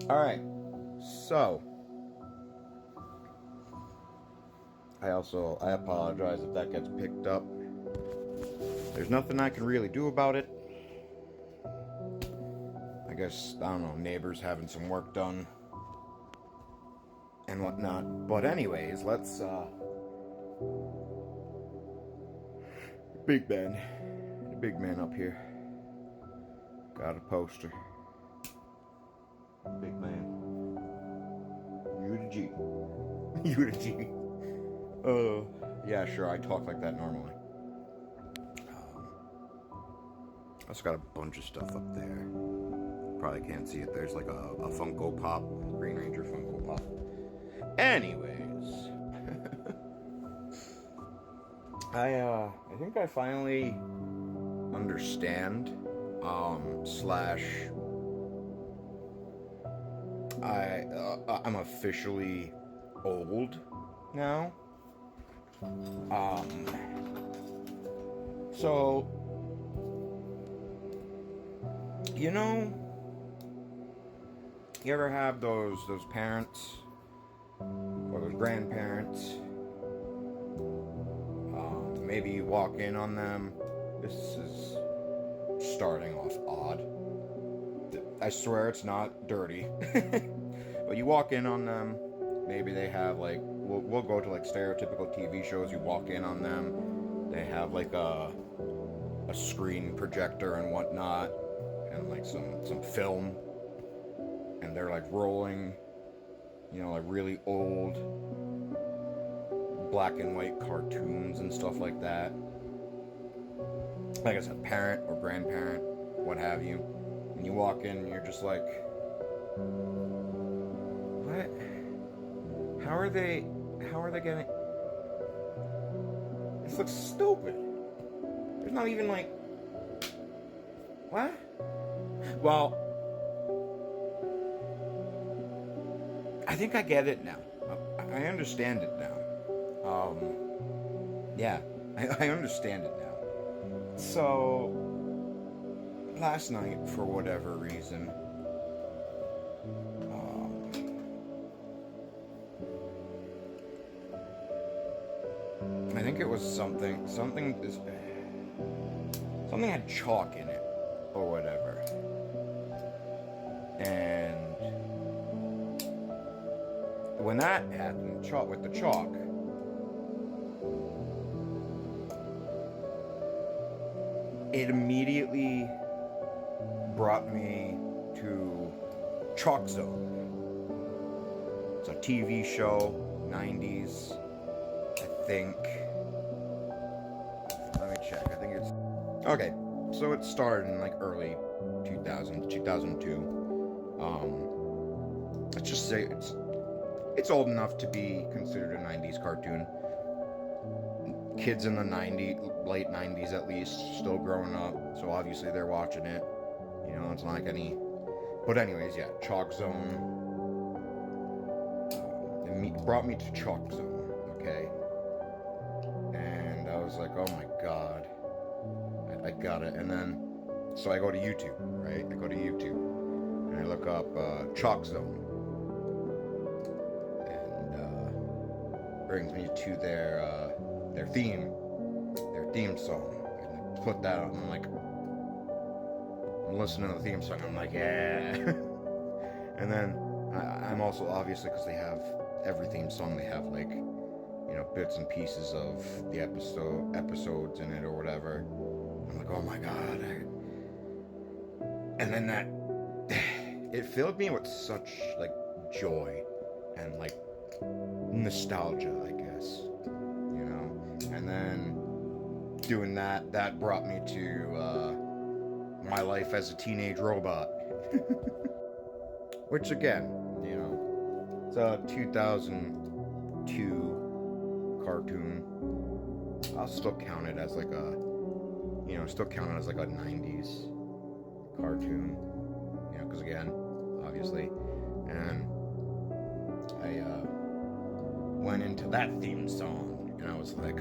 Alright, so I apologize if that gets picked up. There's nothing I can really do about it. I guess, I don't know, neighbors having some work done and whatnot. But anyways, let's the big man up here. Got a poster. Big man. U to G. U to G. Yeah, sure, I talk like that normally. I also got a bunch of stuff up there. Probably can't see it. There's like a Funko Pop, Green Ranger Funko Pop. Anyways. I think I finally understand, slash, I'm officially old now. So, you know, you ever have those parents or those grandparents? Maybe you walk in on them. This is starting off odd. I swear it's not dirty. But you walk in on them. Maybe they have like, we'll go to like stereotypical TV shows. You walk in on them. They have like a screen projector and whatnot, and like some film, and they're like rolling, you know, like really old black and white cartoons and stuff like that. Like I said, parent or grandparent, what have you. And you walk in and you're just like, what? How are they getting... This looks stupid. There's not even like... What? Well, I think I get it now. I understand it now. Yeah, I understand it now. So, last night, for whatever reason, I think it was something had chalk in it, or whatever. And when that happened, with the chalk, it immediately brought me to Chalk Zone. It's a TV show, 90s, I think. Let me check. I think it's... Okay, so it started in like early 2002. Let's just say it's old enough to be considered a 90s cartoon. Kids in the late 90s at least, still growing up, so obviously they're watching it. You know, it's not like any... But anyways, yeah, Chalk Zone. It brought me to Chalk Zone, okay? And I was like, oh my god. I got it. And then, so I go to YouTube, right? I go to YouTube, and I look up Chalk Zone. And brings me to their theme song, and they put that on. I'm like, I'm listening to the theme song. I'm like, yeah. And then I'm also, obviously, because they have every theme song, they have like, you know, bits and pieces of the episodes in it or whatever. I'm like, oh my god. And then that, it filled me with such like joy and like nostalgia, I guess. And then doing that brought me to my life as a teenage robot. Which again, you know, it's a 2002 cartoon. I'll still count it as like a, you know, still count it as like a 90s cartoon. You know, because again, obviously. And I went into that theme song. And I was like,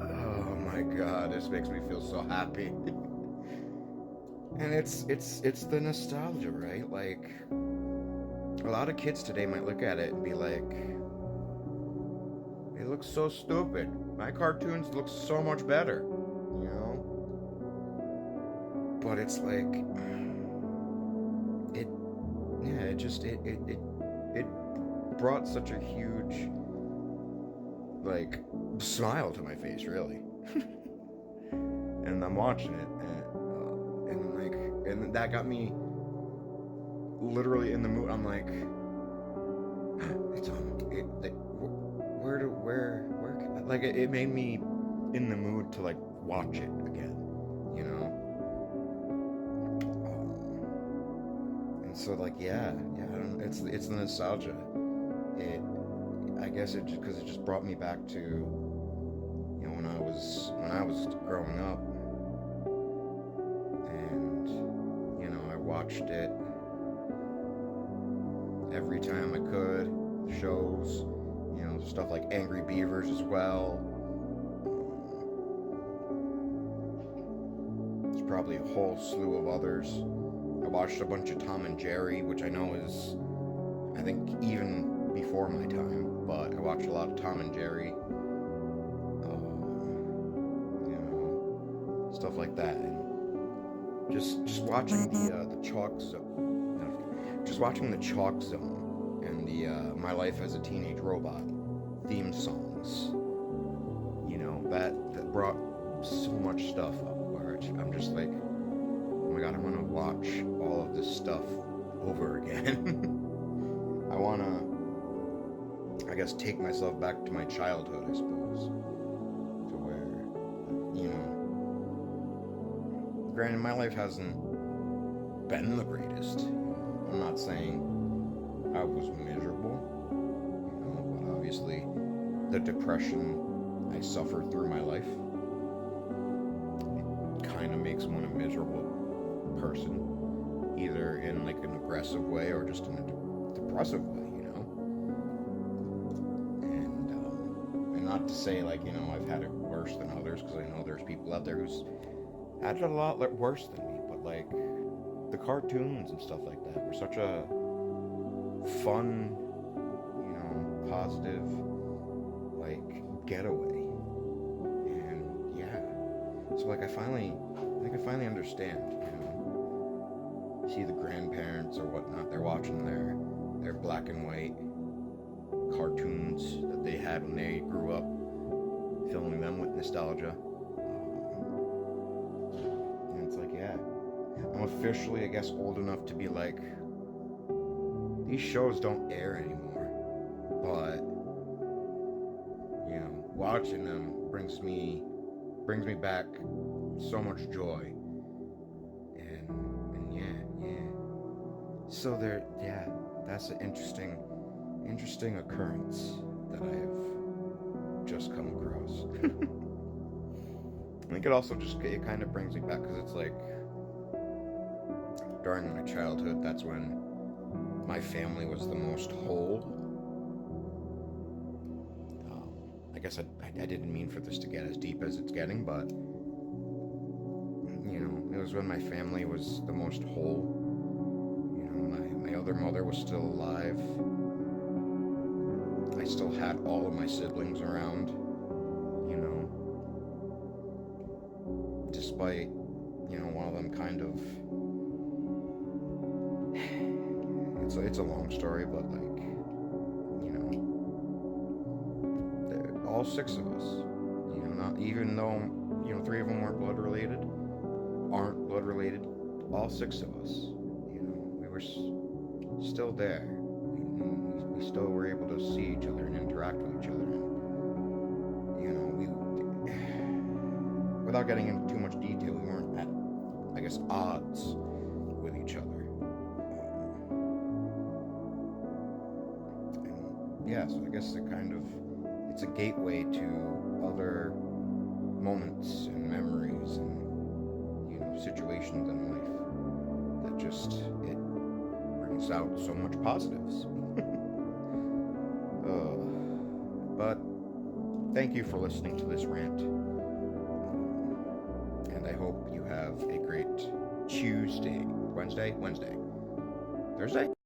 oh my god, this makes me feel so happy. And it's the nostalgia, right? Like, a lot of kids today might look at it and be like, it looks so stupid. My cartoons look so much better, you know? But it's like, it, yeah, it brought such a huge, like, smile to my face, really. And I'm watching it, and that got me literally in the mood. I'm like, it's on. Like, it made me in the mood to, like, watch it again, you know. And so, like, yeah, it's the nostalgia. I guess it just because it just brought me back to, you know, when I was growing up, and you know, I watched it every time I could. Shows, you know, stuff like Angry Beavers as well. There's probably a whole slew of others. I watched a bunch of Tom and Jerry, which I know is, I think, even before my time, but I watched a lot of Tom and Jerry. You know, stuff like that, and just watching the Chalk Zone, just watching the Chalk Zone and the My Life as a Teenage Robot theme songs. You know, that brought so much stuff up where I'm just like, oh my god, I want to watch all of this stuff over again. I want to, I guess, take myself back to my childhood, I suppose, to where, you know, granted, my life hasn't been the greatest. I'm not saying I was miserable, you know, but obviously the depression I suffered through my life, it kind of makes one a miserable person, either in like an aggressive way or just in a depressive way, you know. And not to say, like, you know, I've had it worse than others, because I know there's people out there who's had it a lot worse than me, but like the cartoons and stuff like that were such a fun, you know, positive, like, getaway. And yeah, so like I finally understand, you know. See the grandparents or whatnot, they're watching their black and white cartoons that they had when they grew up, filling them with nostalgia. And it's like, yeah, I'm officially, I guess, old enough to be like, these shows don't air anymore, but, you know, watching them brings me back so much joy. And yeah. So that's an interesting occurrence that I've just come across. I think it kind of brings me back, because it's like, during my childhood, that's when my family was the most whole. I guess I didn't mean for this to get as deep as it's getting, but, you know, it was when my family was the most whole. You know, my other mother was still alive. I still had all of my siblings around, you know, despite, you know, one of them kind of, it's a long story, but like, you know, all six of us, you know, not even though, you know, three of them aren't blood related, all six of us, you know, we were still there. We still were able to see each other and interact with each other, and, you know, without getting into too much detail, we weren't at, I guess, odds with each other. Yeah, so I guess it's a gateway to other moments and memories and, you know, situations in life that just, it brings out so much positives. But thank you for listening to this rant, and I hope you have a great Tuesday, Wednesday, Thursday.